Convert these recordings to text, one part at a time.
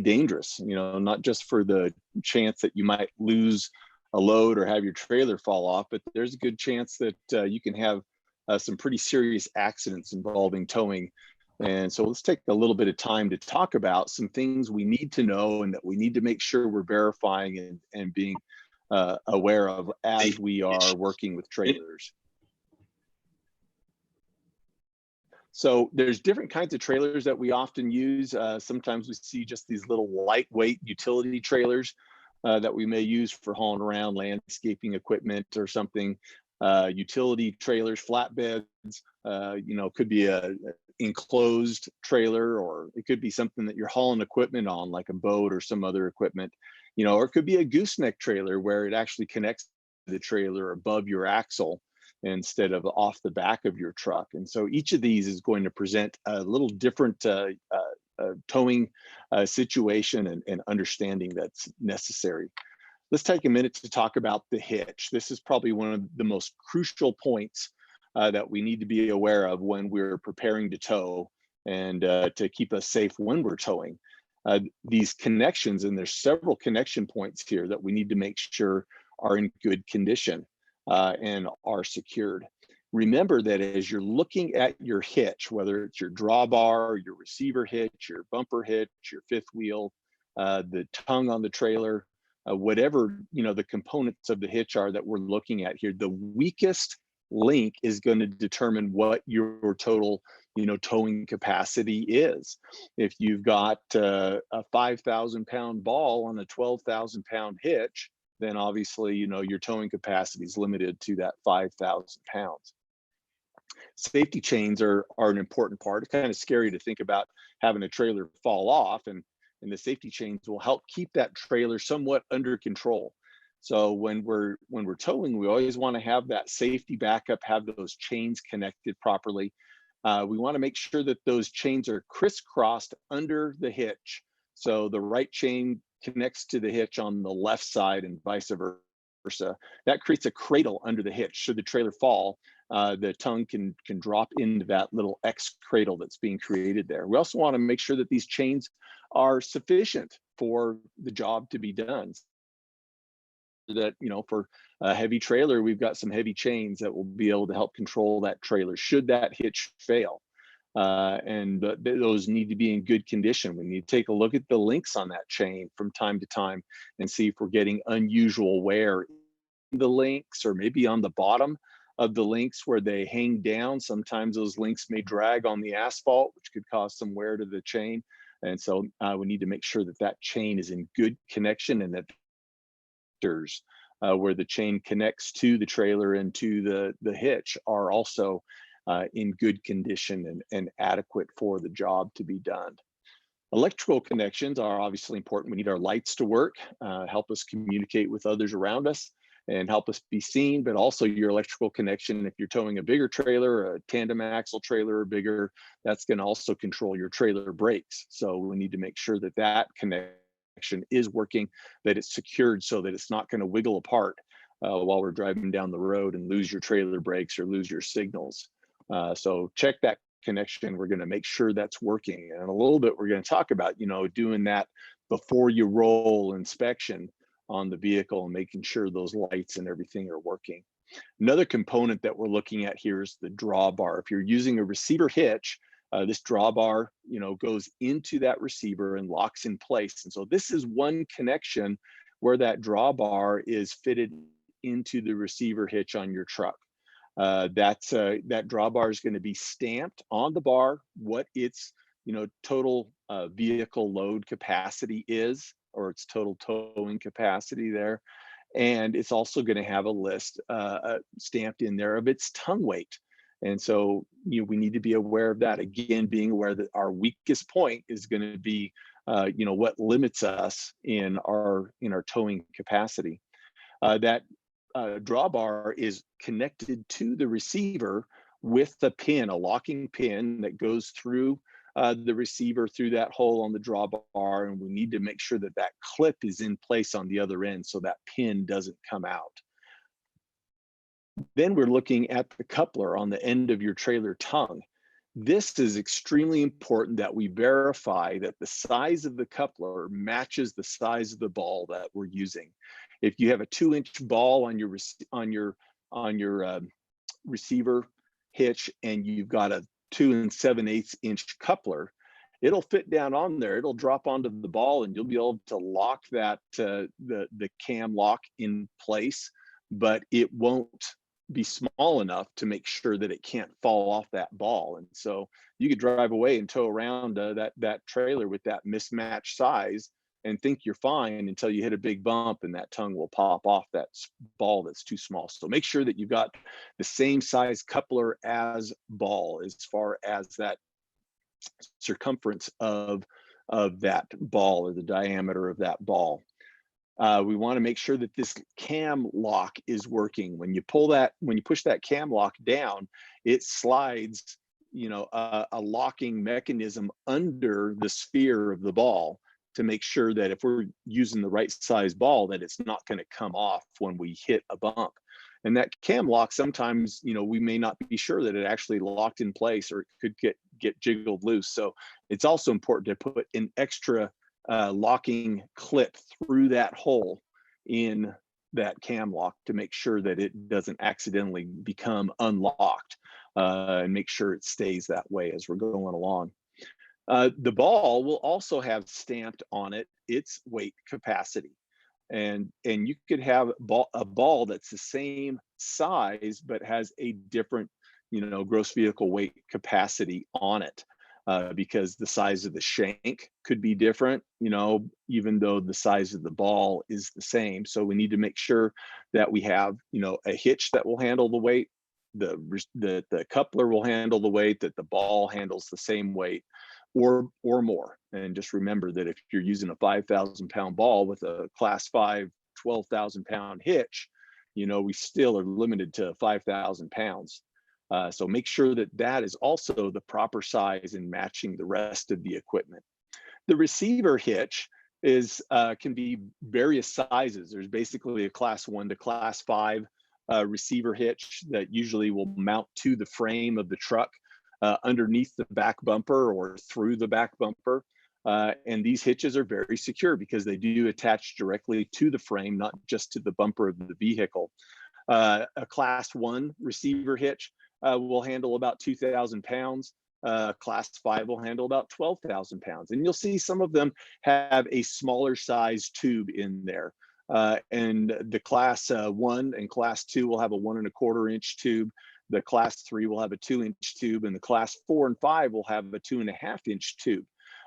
dangerous, you know, not just for the chance that you might lose a load or have your trailer fall off, but there's a good chance that you can have some pretty serious accidents involving towing. And so let's take a little bit of time to talk about some things we need to know and that we need to make sure we're verifying and being aware of as we are working with trailers. So there's different kinds of trailers that we often use. Sometimes we see just these little lightweight utility trailers that we may use for hauling around landscaping equipment or something. Utility trailers, flatbeds, you know, could be a enclosed trailer, or it could be something that you're hauling equipment on, like a boat or some other equipment, you know, or it could be a gooseneck trailer where it actually connects the trailer above your axle instead of off the back of your truck. And so each of these is going to present a little different towing situation and understanding that's necessary. Let's take a minute to talk about the hitch. This is probably one of the most crucial points that we need to be aware of when we're preparing to tow and to keep us safe when we're towing. These connections, and there's several connection points here that we need to make sure are in good condition and are secured. Remember that as you're looking at your hitch, whether it's your drawbar, your receiver hitch, your bumper hitch, your fifth wheel, the tongue on the trailer, whatever, you know, the components of the hitch are that we're looking at here, the weakest link is going to determine what your total, you know, towing capacity is. If you've got a 5,000-pound ball on a 12,000-pound hitch, then obviously, you know, your towing capacity is limited to that 5,000 pounds. Safety chains are an important part. It's kind of scary to think about having a trailer fall off, and the safety chains will help keep that trailer somewhat under control. So when we're towing, we always want to have that safety backup, have those chains connected properly. We want to make sure that those chains are crisscrossed under the hitch. So the right chain connects to the hitch on the left side and vice versa. That creates a cradle under the hitch. Should the trailer fall, the tongue can drop into that little X cradle that's being created there. We also want to make sure that these chains are sufficient for the job to be done. That, you know, for a heavy trailer, we've got some heavy chains that will be able to help control that trailer should that hitch fail. And those need to be in good condition. We need to take a look at the links on that chain from time to time and see if we're getting unusual wear in the links, or maybe on the bottom of the links where they hang down. Sometimes those links may drag on the asphalt, which could cause some wear to the chain. And so we need to make sure that that chain is in good connection, and that where the chain connects to the trailer and to the hitch are also in good condition and adequate for the job to be done. Electrical connections are obviously important. We need our lights to work, help us communicate with others around us, and help us be seen, but also your electrical connection. If you're towing a bigger trailer, a tandem axle trailer or bigger, that's going to also control your trailer brakes. So we need to make sure that that connection is working, that it's secured so that it's not going to wiggle apart while we're driving down the road and lose your trailer brakes or lose your signals. So check that connection. We're going to make sure that's working. And in a little bit, we're going to talk about, you know, doing that before you roll inspection on the vehicle and making sure those lights and everything are working. Another component that we're looking at here is the drawbar. If you're using a receiver hitch, this drawbar, you know, goes into that receiver and locks in place. And so this is one connection where that drawbar is fitted into the receiver hitch on your truck. That drawbar is going to be stamped on the bar what its, you know, total vehicle load capacity is, or its total towing capacity there. And it's also going to have a list stamped in there of its tongue weight. And so, you know, we need to be aware of that. Again, being aware that our weakest point is going to be, you know, what limits us in our towing capacity. That drawbar is connected to the receiver with the pin, a locking pin that goes through the receiver through that hole on the drawbar, and we need to make sure that that clip is in place on the other end so that pin doesn't come out. Then we're looking at the coupler on the end of your trailer tongue. This is extremely important that we verify that the size of the coupler matches the size of the ball that we're using. If you have a 2-inch ball on your receiver hitch and you've got a 2 7/8 inch coupler, it'll fit down on there. It'll drop onto the ball, and you'll be able to lock that the cam lock in place, but it won't be small enough to make sure that it can't fall off that ball. And so you could drive away and tow around that trailer with that mismatched size and think you're fine until you hit a big bump and that tongue will pop off that ball that's too small. So make sure that you've got the same size coupler as ball as far as that circumference of that ball, or the diameter of that ball. We want to make sure that this cam lock is working. When you push that cam lock down, it slides, a locking mechanism under the sphere of the ball to make sure that if we're using the right size ball, that it's not going to come off when we hit a bump. And that cam lock, sometimes, we may not be sure that it actually locked in place, or it could get jiggled loose. So it's also important to put an extra locking clip through that hole in that cam lock to make sure that it doesn't accidentally become unlocked, and make sure it stays that way as we're going along. The ball will also have stamped on it its weight capacity. And you could have a ball that's the same size but has a different, gross vehicle weight capacity on it, because the size of the shank could be different, even though the size of the ball is the same. So we need to make sure that we have, a hitch that will handle the weight, the coupler will handle the weight, that the ball handles the same weight or more. And just remember that if you're using a 5,000-pound ball with a class 5 12,000-pound hitch, we still are limited to 5,000 pounds. So make sure that that is also the proper size and matching the rest of the equipment. The receiver hitch can be various sizes. There's basically a class 1 to class 5 receiver hitch that usually will mount to the frame of the truck, underneath the back bumper or through the back bumper. And these hitches are very secure because they do attach directly to the frame, not just to the bumper of the vehicle. A class 1 receiver hitch will handle about 2,000 pounds. Class 5 will handle about 12,000 pounds. And you'll see some of them have a smaller size tube in there. And the class 1 and class 2 will have a 1¼ inch tube. The class 3 will have a 2-inch tube, and the class 4 and 5 will have a 2½ inch tube.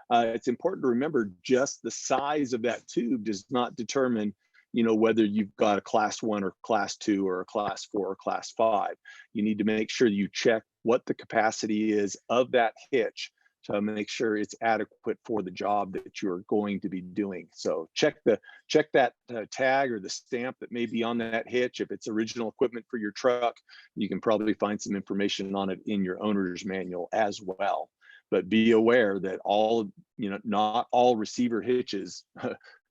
It's important to remember just the size of that tube does not determine, whether you've got a class 1 or class 2 or a class 4 or class 5. You need to make sure you check what the capacity is of that hitch to make sure it's adequate for the job that you're going to be doing. So check that tag or the stamp that may be on that hitch. If it's original equipment for your truck, you can probably find some information on it in your owner's manual as well. But be aware that not all receiver hitches,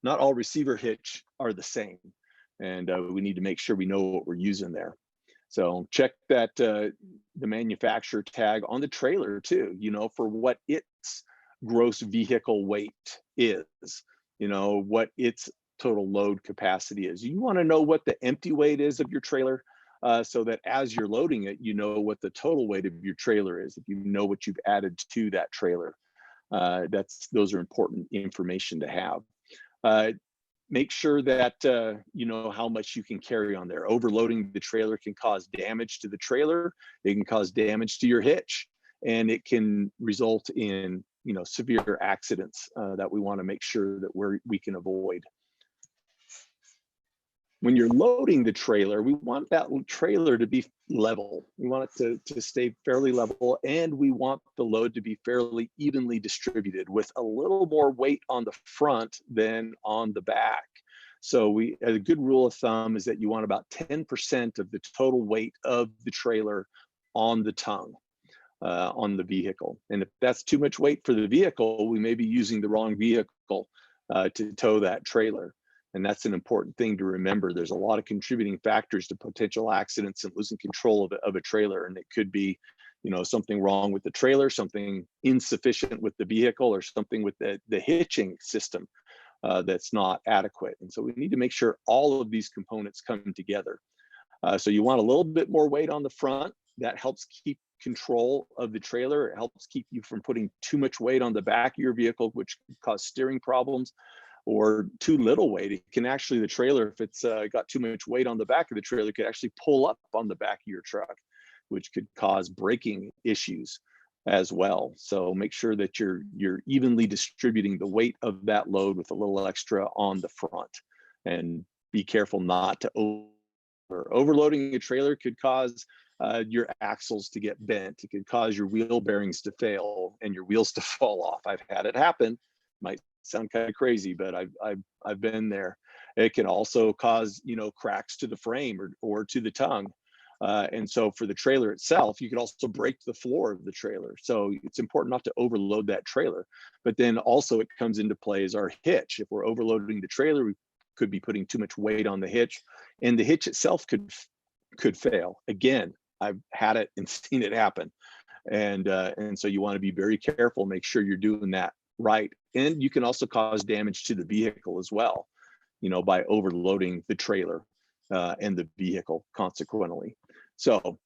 not all receiver hitch are the same. And we need to make sure we know what we're using there. So check that the manufacturer tag on the trailer too, for what its gross vehicle weight is, what its total load capacity is. You want to know what the empty weight is of your trailer, so that as you're loading it, you know what the total weight of your trailer is. If you know what you've added to that trailer, those are important information to have. Make sure that you know how much you can carry on there. Overloading the trailer can cause damage to the trailer. It can cause damage to your hitch, and it can result in severe accidents that we want to make sure that we can avoid. When you're loading the trailer, we want that trailer to be level. We want it to stay fairly level, and we want the load to be fairly evenly distributed with a little more weight on the front than on the back. So a good rule of thumb is that you want about 10% of the total weight of the trailer on the tongue, on the vehicle. And if that's too much weight for the vehicle, we may be using the wrong vehicle to tow that trailer. And that's an important thing to remember. There's a lot of contributing factors to potential accidents and losing control of a trailer. And it could be, something wrong with the trailer, something insufficient with the vehicle, or something with the hitching system that's not adequate. And so we need to make sure all of these components come together. So you want a little bit more weight on the front. That helps keep control of the trailer. It helps keep you from putting too much weight on the back of your vehicle, which can cause steering problems, or too little weight. It can actually, the trailer, if it's got too much weight on the back of the trailer, could actually pull up on the back of your truck, which could cause braking issues as well. So make sure that you're evenly distributing the weight of that load with a little extra on the front, and be careful not to overloading a trailer could cause your axles to get bent. It could cause your wheel bearings to fail and your wheels to fall off. I've had it happen. Might sound kind of crazy, but I've been there. It can also cause cracks to the frame or to the tongue. And so for the trailer itself, you could also break the floor of the trailer. So it's important not to overload that trailer. But then also it comes into play as our hitch. If we're overloading the trailer, we could be putting too much weight on the hitch, and the hitch itself could fail. Again, I've had it and seen it happen. And so you want to be very careful, make sure you're doing that right. And you can also cause damage to the vehicle as well, by overloading the trailer and the vehicle consequently. So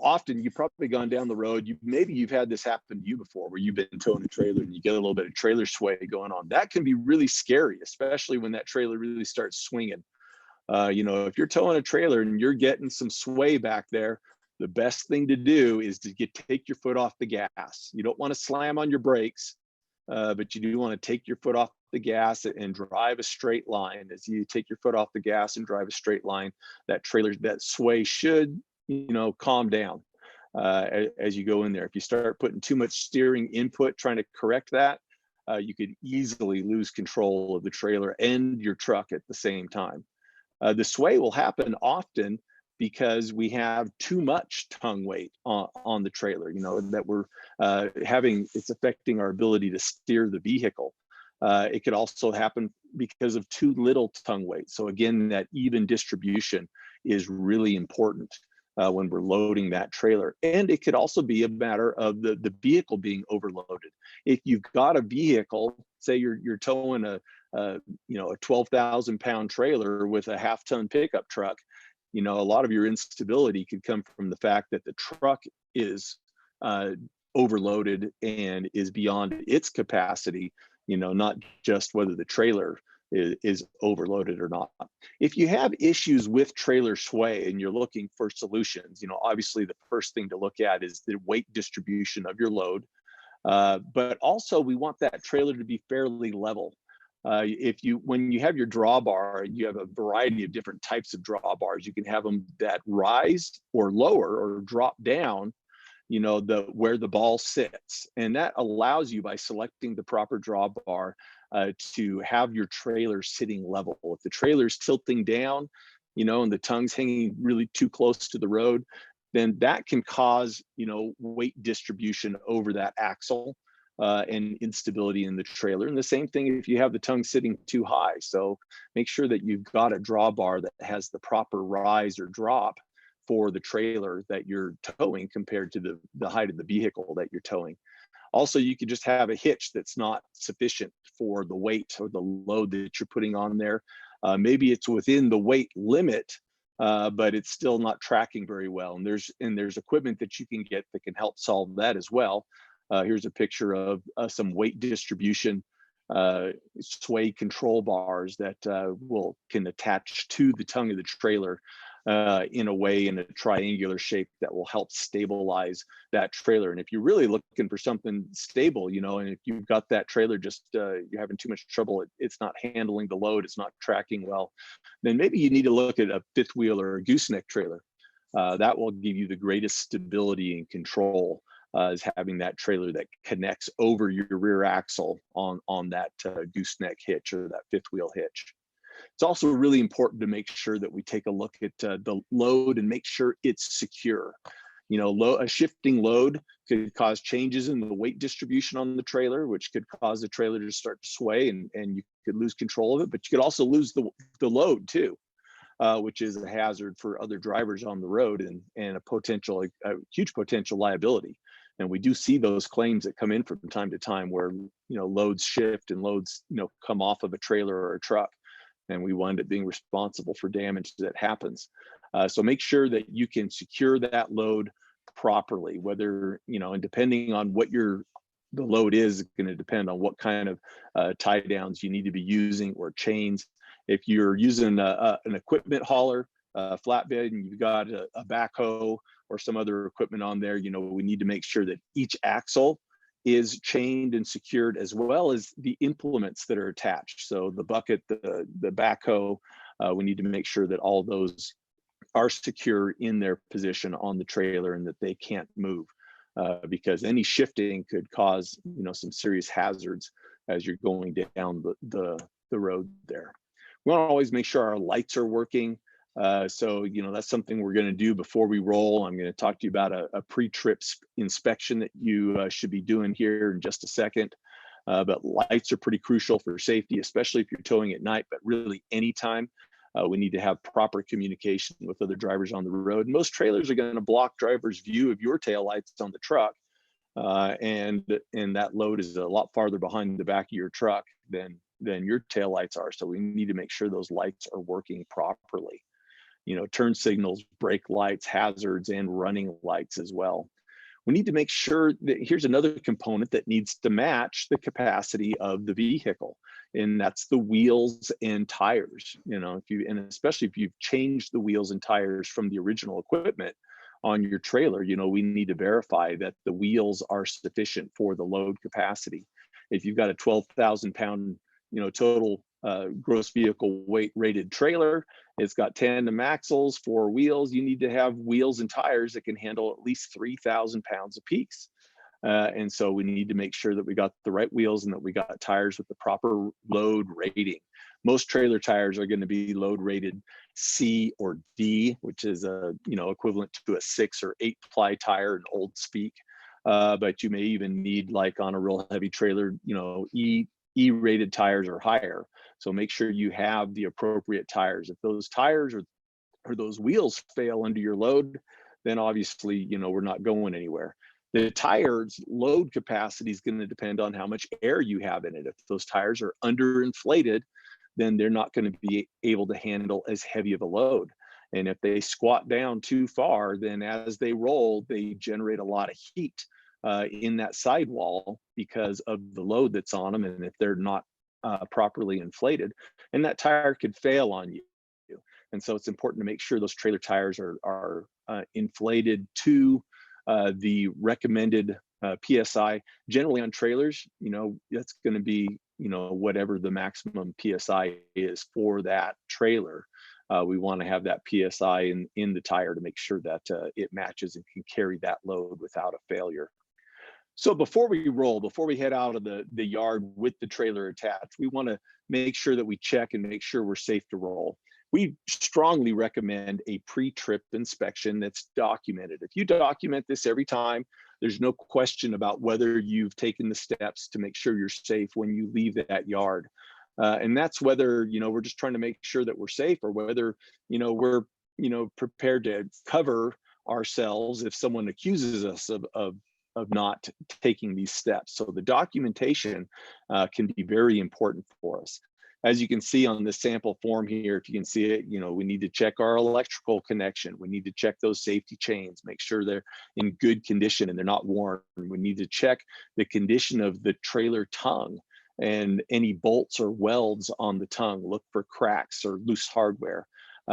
often you've probably gone down the road, maybe you've had this happen to you before, where you've been towing a trailer and you get a little bit of trailer sway going on. That can be really scary, especially when that trailer really starts swinging. If you're towing a trailer and you're getting some sway back there, the best thing to do is to take your foot off the gas. You don't want to slam on your brakes, but you do want to take your foot off the gas and drive a straight line. As you take your foot off the gas and drive a straight line, that sway should calm down as you go in there. If you start putting too much steering input trying to correct that, you could easily lose control of the trailer and your truck at the same time. The sway will happen often because we have too much tongue weight on the trailer, that we're it's affecting our ability to steer the vehicle. It could also happen because of too little tongue weight. So again, that even distribution is really important when we're loading that trailer. And it could also be a matter of the vehicle being overloaded. If you've got a vehicle, say you're towing a 12,000 pound trailer with a half-ton pickup truck, a lot of your instability could come from the fact that the truck is overloaded and is beyond its capacity, not just whether the trailer is overloaded or not. If you have issues with trailer sway and you're looking for solutions, obviously the first thing to look at is the weight distribution of your load. But also we want that trailer to be fairly level. When you have your drawbar, you have a variety of different types of drawbars. You can have them that rise or lower or drop down, where the ball sits. And that allows you, by selecting the proper drawbar, to have your trailer sitting level. If the trailer's tilting down, and the tongue's hanging really too close to the road, then that can cause, weight distribution over that axle and instability in the trailer. And the same thing if you have the tongue sitting too high. So make sure that you've got a drawbar that has the proper rise or drop for the trailer that you're towing compared to the height of the vehicle that you're towing. Also, you could just have a hitch that's not sufficient for the weight or the load that you're putting on there. Maybe it's within the weight limit, but it's still not tracking very well. And there's equipment that you can get that can help solve that as well. Here's a picture of some weight distribution sway control bars that can attach to the tongue of the trailer in a triangular shape that will help stabilize that trailer. And if you're really looking for something stable, and if you've got that trailer just you're having too much trouble, it's not handling the load, it's not tracking well, then maybe you need to look at a fifth wheel or a gooseneck trailer. That will give you the greatest stability and control, is having that trailer that connects over your rear axle on that gooseneck hitch or that fifth wheel hitch. It's also really important to make sure that we take a look at the load and make sure it's secure. A shifting load could cause changes in the weight distribution on the trailer, which could cause the trailer to start to sway and you could lose control of it, but you could also lose the load too. which is a hazard for other drivers on the road and a huge potential liability. And we do see those claims that come in from time to time where, loads shift and loads, come off of a trailer or a truck, and we wind up being responsible for damage that happens. So make sure that you can secure that load properly, whether, and depending on what the load is going to depend on what kind of tie downs you need to be using, or chains. If you're using an equipment hauler, flatbed, and you've got a backhoe or some other equipment on there, we need to make sure that each axle is chained and secured, as well as the implements that are attached. So the bucket, the backhoe, we need to make sure that all those are secure in their position on the trailer and that they can't move, because any shifting could cause, some serious hazards as you're going down the road there. We want to always make sure our lights are working. So, that's something we're going to do before we roll. I'm going to talk to you about a pre-trip inspection that you should be doing here in just a second. But lights are pretty crucial for safety, especially if you're towing at night, but really anytime. We need to have proper communication with other drivers on the road. Most trailers are going to block drivers' view of your taillights on the truck. And that load is a lot farther behind the back of your truck than your taillights are. So we need to make sure those lights are working properly. Turn signals, brake lights, hazards, and running lights as well. We need to make sure that here's another component that needs to match the capacity of the vehicle, and that's the wheels and tires. And especially if you've changed the wheels and tires from the original equipment on your trailer, we need to verify that the wheels are sufficient for the load capacity. If you've got a 12,000 pound, total gross vehicle weight rated trailer, it's got tandem axles, 4 wheels, you need to have wheels and tires that can handle at least 3,000 pounds apiece. And so we need to make sure that we got the right wheels and that we got tires with the proper load rating. Most trailer tires are going to be load rated C or D, which is equivalent to a 6 or 8 ply tire in old speak. But you may even need, like on a real heavy trailer, E rated tires or higher. So make sure you have the appropriate tires. If those tires or those wheels fail under your load, then obviously, we're not going anywhere. The tires load capacity is going to depend on how much air you have in it. If those tires are underinflated, then they're not going to be able to handle as heavy of a load. And if they squat down too far, then as they roll, they generate a lot of heat in that sidewall because of the load that's on them. And if they're not properly inflated, and that tire could fail on you. And so it's important to make sure those trailer tires are inflated to the recommended PSI. Generally on trailers, that's going to be, whatever the maximum PSI is for that trailer. We want to have that PSI in the tire to make sure that it matches and can carry that load without a failure. So before we roll, before we head out of the yard with the trailer attached, we want to make sure that we check and make sure we're safe to roll. We strongly recommend a pre-trip inspection that's documented. If you document this every time, there's no question about whether you've taken the steps to make sure you're safe when you leave that yard. And that's whether, we're just trying to make sure that we're safe, or whether, we're, prepared to cover ourselves if someone accuses us of not taking these steps. So the documentation can be very important for us. As you can see on this sample form here, if you can see it, we need to check our electrical connection. We need to check those safety chains, make sure they're in good condition and they're not worn. We need to check the condition of the trailer tongue and any bolts or welds on the tongue. Look for cracks or loose hardware.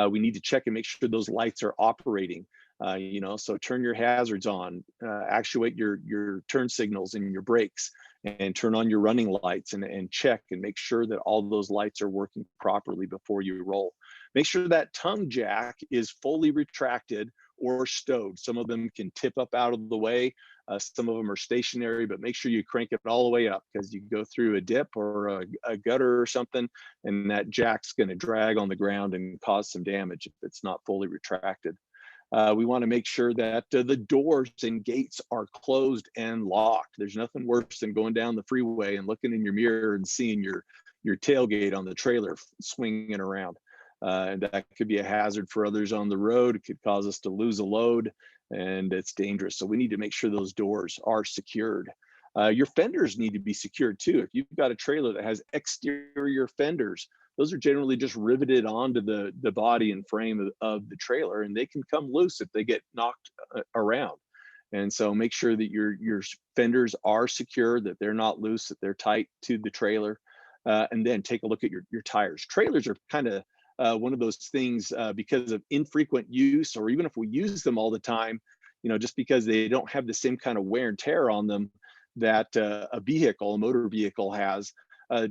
We need to check and make sure those lights are operating. So turn your hazards on, actuate your turn signals and your brakes, and turn on your running lights and check and make sure that all those lights are working properly before you roll. Make sure that tongue jack is fully retracted or stowed. Some of them can tip up out of the way. Some of them are stationary, but make sure you crank it all the way up, because you go through a dip or a gutter or something, and that jack's going to drag on the ground and cause some damage if it's not fully retracted. We want to make sure that the doors and gates are closed and locked. There's nothing worse than going down the freeway and looking in your mirror and seeing your tailgate on the trailer swinging around. And that could be a hazard for others on the road. It could cause us to lose a load, and it's dangerous. So we need to make sure those doors are secured. Your fenders need to be secured too. If you've got a trailer that has exterior fenders, those are generally just riveted onto the body and frame of the trailer, and they can come loose if they get knocked around. And so make sure that your fenders are secure, that they're not loose, that they're tight to the trailer. And then take a look at your tires. Trailers are kind of one of those things, because of infrequent use, or even if we use them all the time, just because they don't have the same kind of wear and tear on them that a motor vehicle has.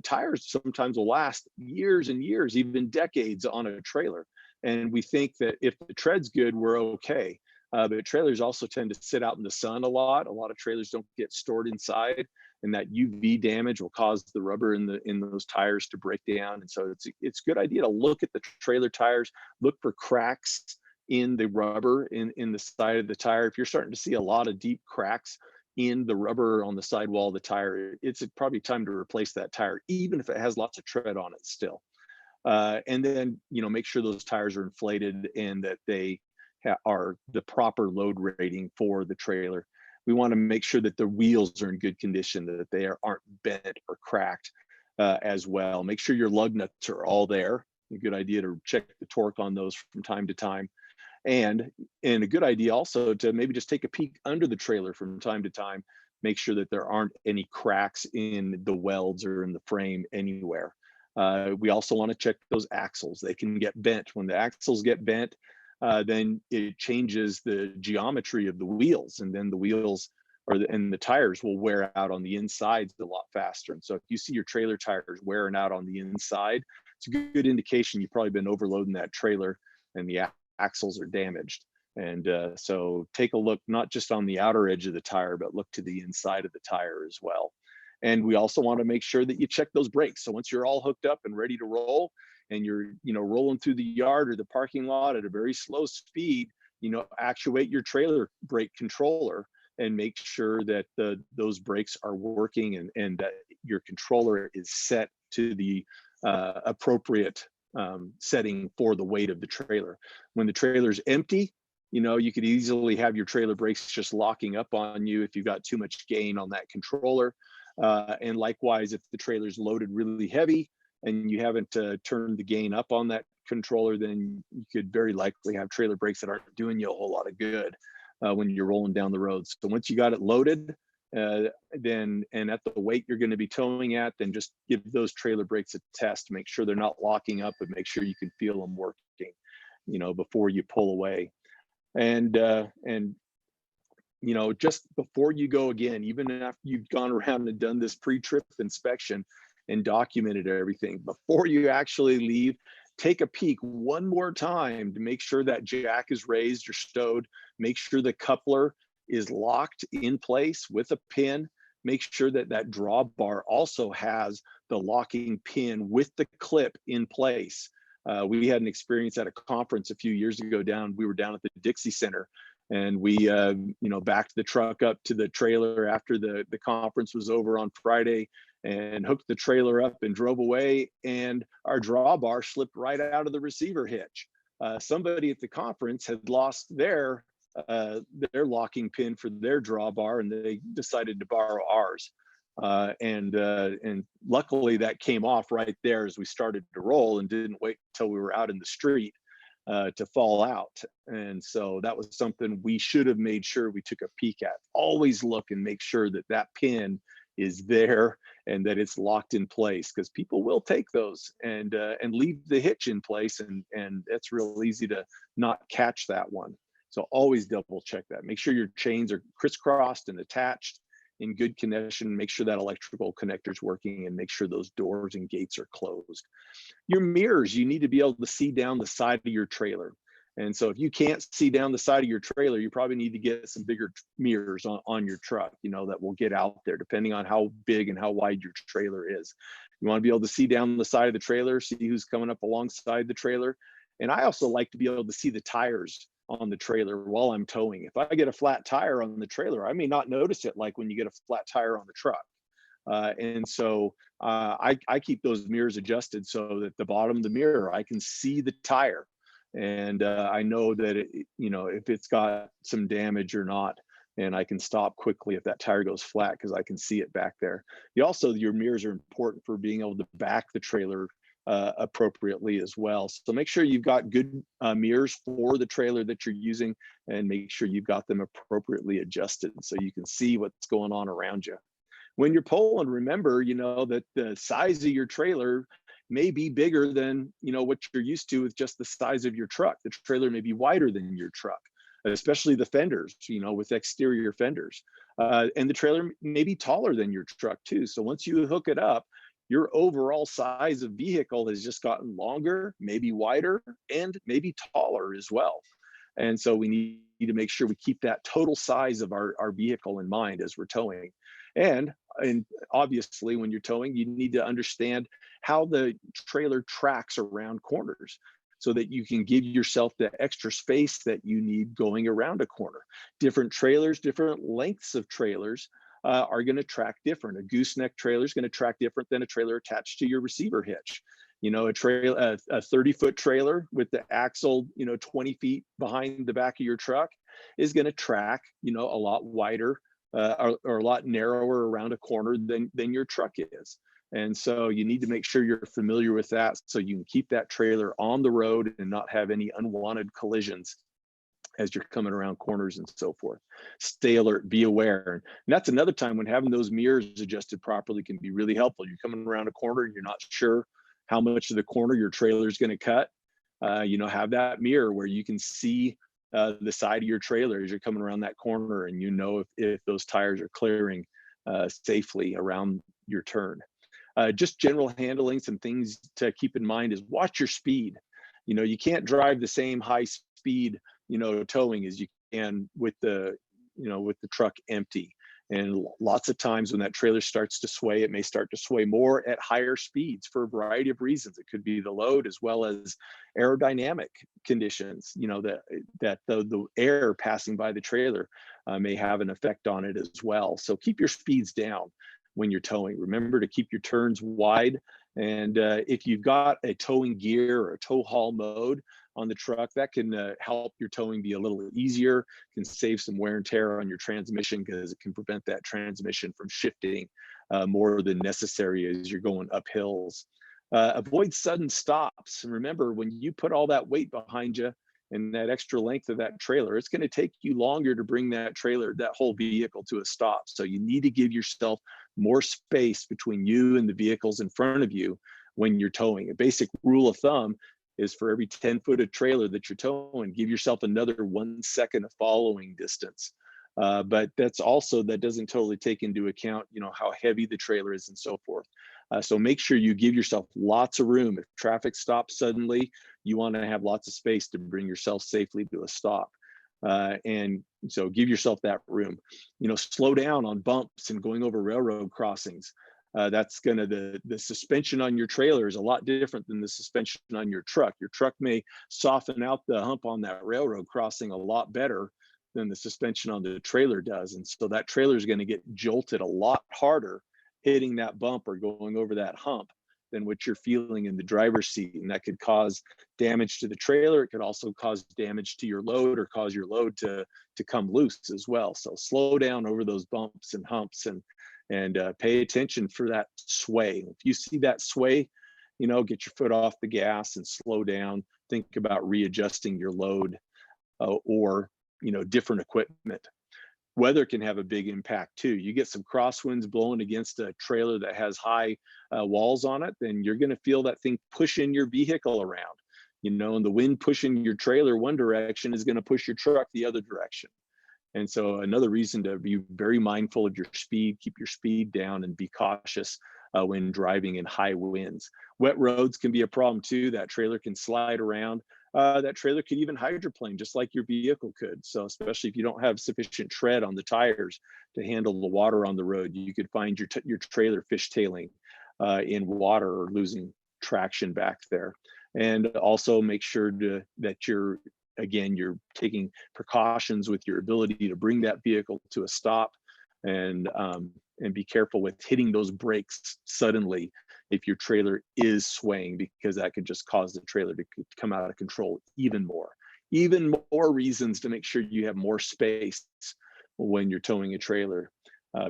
Tires sometimes will last years and years, even decades on a trailer. And we think that if the tread's good, we're okay. But trailers also tend to sit out in the sun a lot. A lot of trailers don't get stored inside, and that UV damage will cause the rubber in those tires to break down. And so it's a good idea to look at the trailer tires, look for cracks in the rubber in the side of the tire. If you're starting to see a lot of deep cracks in the rubber on the sidewall of the tire, it's probably time to replace that tire, even if it has lots of tread on it still. And then, make sure those tires are inflated and that they are the proper load rating for the trailer. We want to make sure that the wheels are in good condition, that they aren't bent or cracked as well. Make sure your lug nuts are all there. A good idea to check the torque on those from time to time. And a good idea also to maybe just take a peek under the trailer from time to time, make sure that there aren't any cracks in the welds or in the frame anywhere. We also want to check those axles. They can get bent. When the axles get bent, then it changes the geometry of the wheels, and then the wheels and the tires will wear out on the insides a lot faster. And so if you see your trailer tires wearing out on the inside, it's a good indication you've probably been overloading that trailer and the axles are damaged. And so take a look, not just on the outer edge of the tire, but look to the inside of the tire as well. And we also want to make sure that you check those brakes. So once you're all hooked up and ready to roll, and you're rolling through the yard or the parking lot at a very slow speed, actuate your trailer brake controller and make sure that those brakes are working, and that your controller is set to the appropriate setting for the weight of the trailer. When the trailer's empty, you could easily have your trailer brakes just locking up on you if you've got too much gain on that controller. And likewise, if the trailer's loaded really heavy and you haven't turned the gain up on that controller, then you could very likely have trailer brakes that aren't doing you a whole lot of good when you're rolling down the road. So once you got it loaded, then and at the weight you're going to be towing at, then just give those trailer brakes a test to make sure they're not locking up, and make sure you can feel them working, before you pull away. And just before you go again, even after you've gone around and done this pre-trip inspection and documented everything, before you actually leave, take a peek one more time to make sure that jack is raised or stowed. Make sure the coupler is locked in place with a pin. Make sure that that drawbar also has the locking pin with the clip in place. We had an experience at a conference a few years ago we were down at the Dixie Center, and we backed the truck up to the trailer after the conference was over on Friday, and hooked the trailer up and drove away, and our drawbar slipped right out of the receiver hitch. Somebody at the conference had lost their locking pin for their drawbar, and they decided to borrow ours. And luckily that came off right there as we started to roll, and didn't wait until we were out in the street to fall out. And so that was something we should have made sure we took a peek at. Always look and make sure that that pin is there and that it's locked in place, because people will take those and leave the hitch in place, and it's real easy to not catch that one. So always double check that. Make sure your chains are crisscrossed and attached in good connection. Make sure that electrical connector is working, and make sure those doors and gates are closed. Your mirrors, you need to be able to see down the side of your trailer. And so if you can't see down the side of your trailer, you probably need to get some bigger mirrors on your truck, that will get out there, depending on how big and how wide your trailer is. You want to be able to see down the side of the trailer, see who's coming up alongside the trailer. And I also like to be able to see the tires on the trailer while I'm towing. If I get a flat tire on the trailer, I may not notice it like when you get a flat tire on the truck. And so I keep those mirrors adjusted so that the bottom of the mirror, I can see the tire. And I know that, if it's got some damage or not, and I can stop quickly if that tire goes flat because I can see it back there. Your mirrors are important for being able to back the trailer appropriately as well. So make sure you've got good mirrors for the trailer that you're using, and make sure you've got them appropriately adjusted so you can see what's going on around you. When you're pulling, remember, that the size of your trailer may be bigger than, what you're used to with just the size of your truck. The trailer may be wider than your truck, especially the fenders, with exterior fenders. And the trailer may be taller than your truck too. So once you hook it up, your overall size of vehicle has just gotten longer, maybe wider, and maybe taller as well. And so we need to make sure we keep that total size of our vehicle in mind as we're towing. And obviously, when you're towing, you need to understand how the trailer tracks around corners so that you can give yourself the extra space that you need going around a corner. Different trailers, different lengths of trailers are going to track different. A gooseneck trailer is going to track different than a trailer attached to your receiver hitch. A 30-foot trailer with the axle, 20 feet behind the back of your truck is going to track, a lot wider or a lot narrower around a corner than your truck is. And so you need to make sure you're familiar with that so you can keep that trailer on the road and not have any unwanted collisions as you're coming around corners and so forth. Stay alert, be aware. And that's another time when having those mirrors adjusted properly can be really helpful. You're coming around a corner and you're not sure how much of the corner your trailer is going to cut. Have that mirror where you can see the side of your trailer as you're coming around that corner, and if those tires are clearing safely around your turn. Just general handling, some things to keep in mind is watch your speed. You can't drive the same high speed, towing as you can with the truck empty. And lots of times when that trailer starts to sway, it may start to sway more at higher speeds for a variety of reasons. It could be the load as well as aerodynamic conditions, that the air passing by the trailer may have an effect on it as well. So keep your speeds down when you're towing. Remember to keep your turns wide. And if you've got a towing gear or a tow haul mode on the truck, that can help your towing be a little easier, can save some wear and tear on your transmission because it can prevent that transmission from shifting more than necessary as you're going up hills. Avoid sudden stops. And remember, when you put all that weight behind you and that extra length of that trailer, it's going to take you longer to bring that whole vehicle to a stop. So you need to give yourself more space between you and the vehicles in front of you when you're towing. A basic rule of thumb is for every 10-foot of trailer that you're towing, give yourself another 1 second of following distance. But that doesn't totally take into account, how heavy the trailer is and so forth. So make sure you give yourself lots of room. If traffic stops suddenly, you want to have lots of space to bring yourself safely to a stop. And so give yourself that room. Slow down on bumps and going over railroad crossings. The suspension on your trailer is a lot different than the suspension on your truck. Your truck may soften out the hump on that railroad crossing a lot better than the suspension on the trailer does. And so that trailer is going to get jolted a lot harder hitting that bump or going over that hump than what you're feeling in the driver's seat. And that could cause damage to the trailer. It could also cause damage to your load or cause your load to come loose as well. So slow down over those bumps and humps and pay attention for that sway. If you see that sway, get your foot off the gas and slow down. Think about readjusting your load or different equipment. Weather can have a big impact too. You get some crosswinds blowing against a trailer that has high walls on it, then you're going to feel that thing pushing your vehicle around. And the wind pushing your trailer one direction is going to push your truck the other direction. And so another reason to be very mindful of your speed, keep your speed down and be cautious when driving in high winds. Wet roads can be a problem too. That trailer can slide around. That trailer could even hydroplane just like your vehicle could. So especially if you don't have sufficient tread on the tires to handle the water on the road, you could find your trailer fishtailing in water or losing traction back there. And also make sure that you're taking precautions with your ability to bring that vehicle to a stop. and be careful with hitting those brakes suddenly if your trailer is swaying, because that could just cause the trailer to come out of control even more. Even more reasons to make sure you have more space when you're towing a trailer,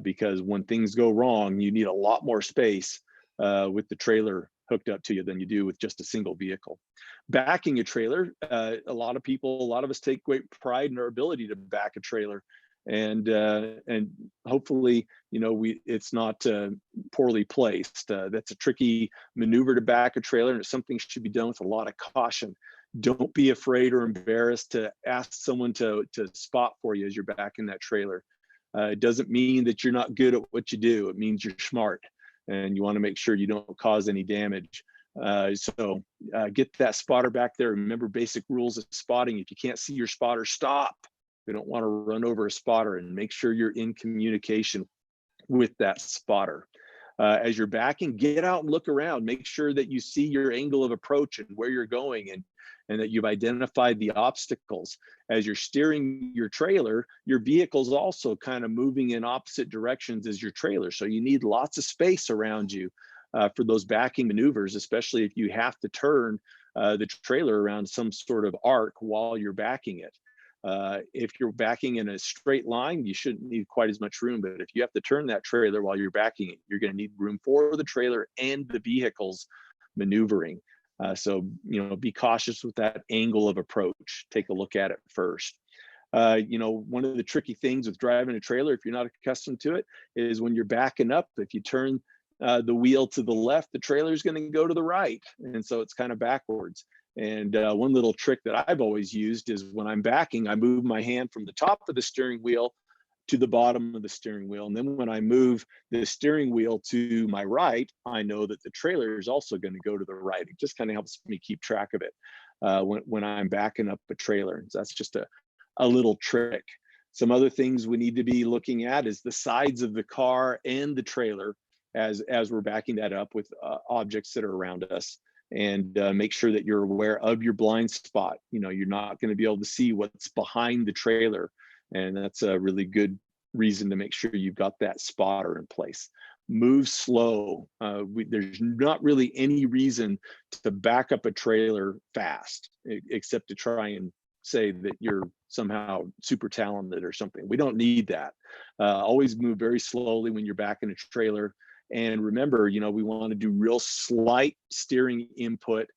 because when things go wrong, you need a lot more space with the trailer hooked up to you than you do with just a single vehicle. Backing a trailer, a lot of us take great pride in our ability to back a trailer, and hopefully, it's not poorly placed. That's a tricky maneuver to back a trailer, and it's something that should be done with a lot of caution. Don't be afraid or embarrassed to ask someone to spot for you as you're backing that trailer. It doesn't mean that you're not good at what you do. It means you're smart, and you want to make sure you don't cause any damage. So get that spotter back there. Remember basic rules of spotting. If you can't see your spotter, stop. We don't want to run over a spotter, and make sure you're in communication with that spotter. As you're backing, get out and look around. Make sure that you see your angle of approach and where you're going, and that you've identified the obstacles. As you're steering your trailer, your vehicle's also kind of moving in opposite directions as your trailer. So you need lots of space around you for those backing maneuvers, especially if you have to turn the trailer around some sort of arc while you're backing it. If you're backing in a straight line, you shouldn't need quite as much room, but if you have to turn that trailer while you're backing it, you're going to need room for the trailer and the vehicle's maneuvering. So, be cautious with that angle of approach. Take a look at it first. One of the tricky things with driving a trailer, if you're not accustomed to it, is when you're backing up, if you turn the wheel to the left, the trailer is going to go to the right. And so it's kind of backwards. And one little trick that I've always used is when I'm backing, I move my hand from the top of the steering wheel to the bottom of the steering wheel. And then when I move the steering wheel to my right, I know that the trailer is also going to go to the right. It just kind of helps me keep track of it when I'm backing up a trailer. So that's just a little trick. Some other things we need to be looking at is the sides of the car and the trailer as we're backing that up with objects that are around us. And make sure that you're aware of your blind spot. You're not going to be able to see what's behind the trailer. And that's a really good reason to make sure you've got that spotter in place. Move slow. There's not really any reason to back up a trailer fast, except to try and say that you're somehow super talented or something. We don't need that. Always move very slowly when you're backing a trailer. And remember, we want to do real slight steering input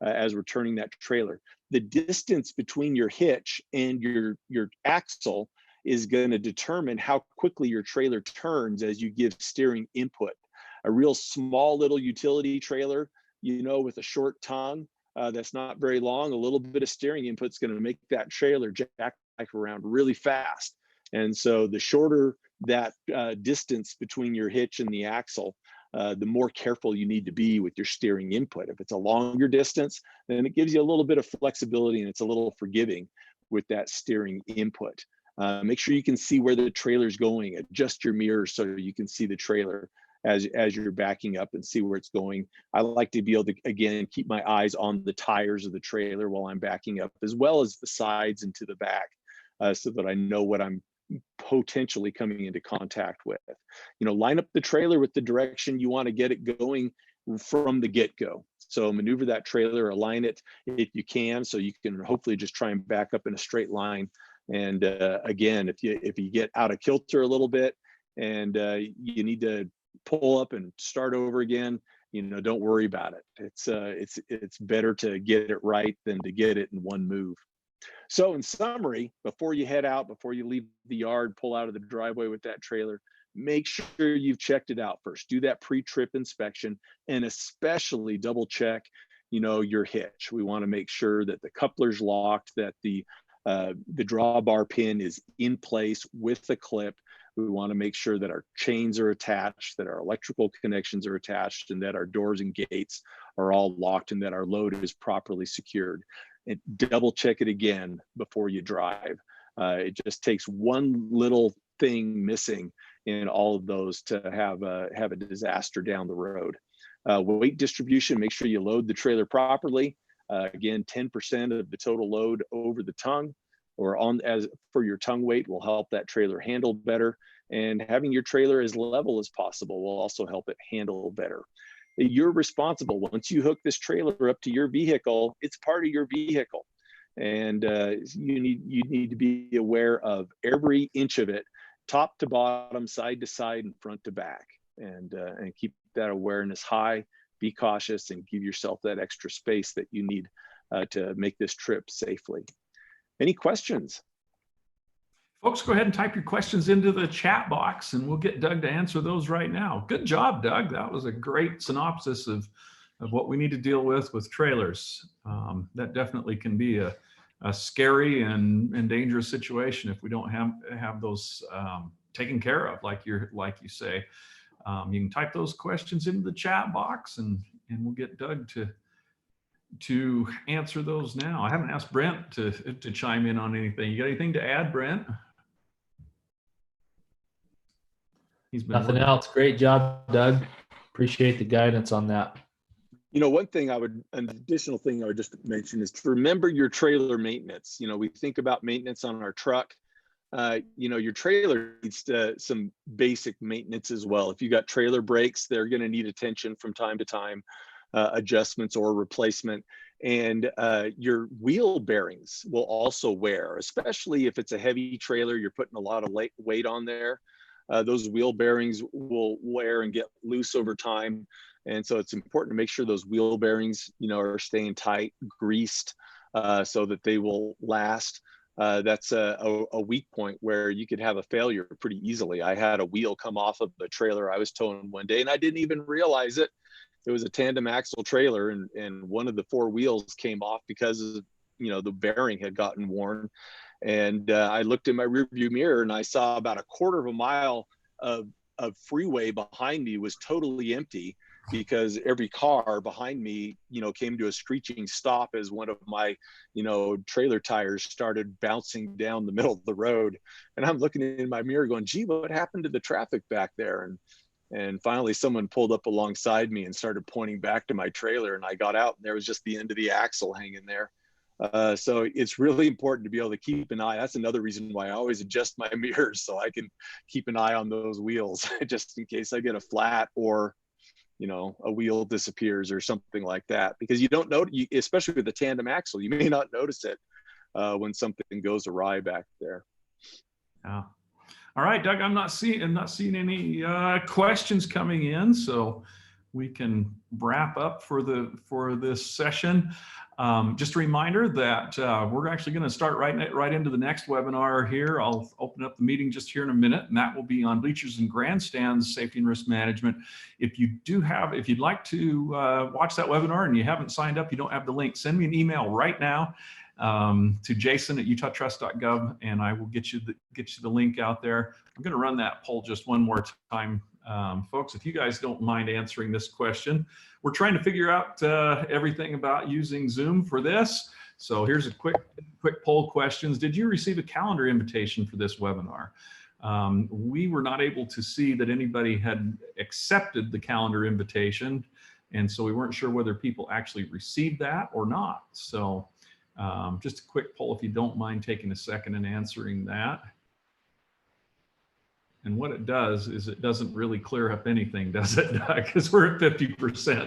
as we're turning that trailer. The distance between your hitch and your axle is going to determine how quickly your trailer turns as you give steering input. A real small little utility trailer, with a short tongue that's not very long, a little bit of steering input is going to make that trailer jack around really fast. And so the shorter that distance between your hitch and the axle, the more careful you need to be with your steering input. If it's a longer distance, then it gives you a little bit of flexibility, and it's a little forgiving with that steering input. Make sure you can see where the trailer's going. Adjust your mirror so you can see the trailer as you're backing up and see where it's going. I like to be able to, again, keep my eyes on the tires of the trailer while I'm backing up, as well as the sides and to the back, so that I know what I'm potentially coming into contact with. Line up the trailer with the direction you want to get it going from the get-go. So maneuver that trailer, align it if you can, so you can hopefully just try and back up in a straight line. And again, if you get out of kilter a little bit and you need to pull up and start over again, don't worry about it. It's better to get it right than to get it in one move. So in summary, before you head out, before you leave the yard, pull out of the driveway with that trailer, make sure you've checked it out first. Do that pre-trip inspection, and especially double check, your hitch. We want to make sure that the coupler's locked, that the drawbar pin is in place with the clip. We want to make sure that our chains are attached, that our electrical connections are attached, and that our doors and gates are all locked, and that our load is properly secured. And double check it again before you drive. It just takes one little thing missing in all of those to have a disaster down the road. Weight distribution, make sure you load the trailer properly. Again, 10% of the total load over the tongue or on as for your tongue weight will help that trailer handle better. And having your trailer as level as possible will also help it handle better. You're responsible. Once you hook this trailer up to your vehicle, it's part of your vehicle. And you need to be aware of every inch of it, top to bottom, side to side, and front to back, and keep that awareness high. Be cautious and give yourself that extra space that you need to make this trip safely. Any questions? Folks, go ahead and type your questions into the chat box and we'll get Doug to answer those right now. Good job, Doug. That was a great synopsis of what we need to deal with trailers. That definitely can be a scary and dangerous situation if we don't have those taken care of, like you say. You can type those questions into the chat box and we'll get Doug to answer those now. I haven't asked Brent to chime in on anything. You got anything to add, Brent? He's been nothing else. Great job, Doug. Appreciate the guidance on that. You know, an additional thing I would just mention is to remember your trailer maintenance. You know, we think about maintenance on our truck. You know, your trailer needs some basic maintenance as well. If you got trailer brakes, they're going to need attention from time to time, adjustments or replacement. And your wheel bearings will also wear, especially if it's a heavy trailer, you're putting a lot of weight on there. Those wheel bearings will wear and get loose over time. And so it's important to make sure those wheel bearings, you know, are staying tight, greased, so that they will last. That's a weak point where you could have a failure pretty easily. I had a wheel come off of the trailer I was towing one day and I didn't even realize it. It was a tandem axle trailer and one of the four wheels came off because, you know, the bearing had gotten worn. And I looked in my rearview mirror and I saw about a quarter of a mile of freeway behind me was totally empty because every car behind me, you know, came to a screeching stop as one of my, you know, trailer tires started bouncing down the middle of the road. And I'm looking in my mirror going, gee, what happened to the traffic back there? And finally someone pulled up alongside me and started pointing back to my trailer, and I got out and there was just the end of the axle hanging there. So it's really important to be able to keep an eye. That's another reason why I always adjust my mirrors so I can keep an eye on those wheels just in case I get a flat or, you know, a wheel disappears or something like that, because you don't know, especially with the tandem axle, you may not notice it when something goes awry back there. Yeah. All right, Doug, I'm not seeing any questions coming in, so we can wrap up for this session. Just a reminder that we're actually going to start right into the next webinar here. I'll open up the meeting just here in a minute, and that will be on bleachers and grandstands, safety and risk management. If you'd like to watch that webinar and you haven't signed up, you don't have the link, send me an email right now to jason@utahtrust.gov, and I will get you the link out there. I'm going to run that poll just one more time. Folks, if you guys don't mind answering this question, we're trying to figure out everything about using Zoom for this. So here's a quick poll questions. Did you receive a calendar invitation for this webinar? We were not able to see that anybody had accepted the calendar invitation, and so we weren't sure whether people actually received that or not. So just a quick poll if you don't mind taking a second and answering that. And what it does is it doesn't really clear up anything, does it, Doug? Because we're at 50%,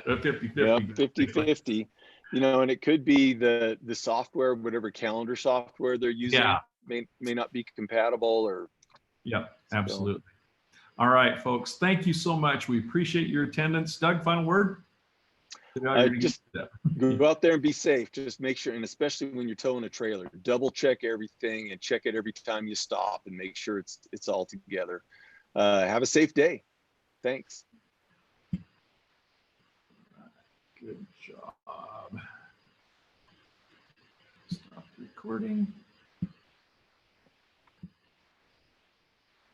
50-50. Yeah, 50-50. You know, and it could be the software, whatever calendar software they're using, may not be compatible or. Yeah, absolutely. All right, folks, thank you so much. We appreciate your attendance. Doug, final word? Just go out there and be safe. Just make sure, and especially when you're towing a trailer, double check everything and check it every time you stop and make sure it's all together. Have a safe day. Thanks. Good job. Stop recording.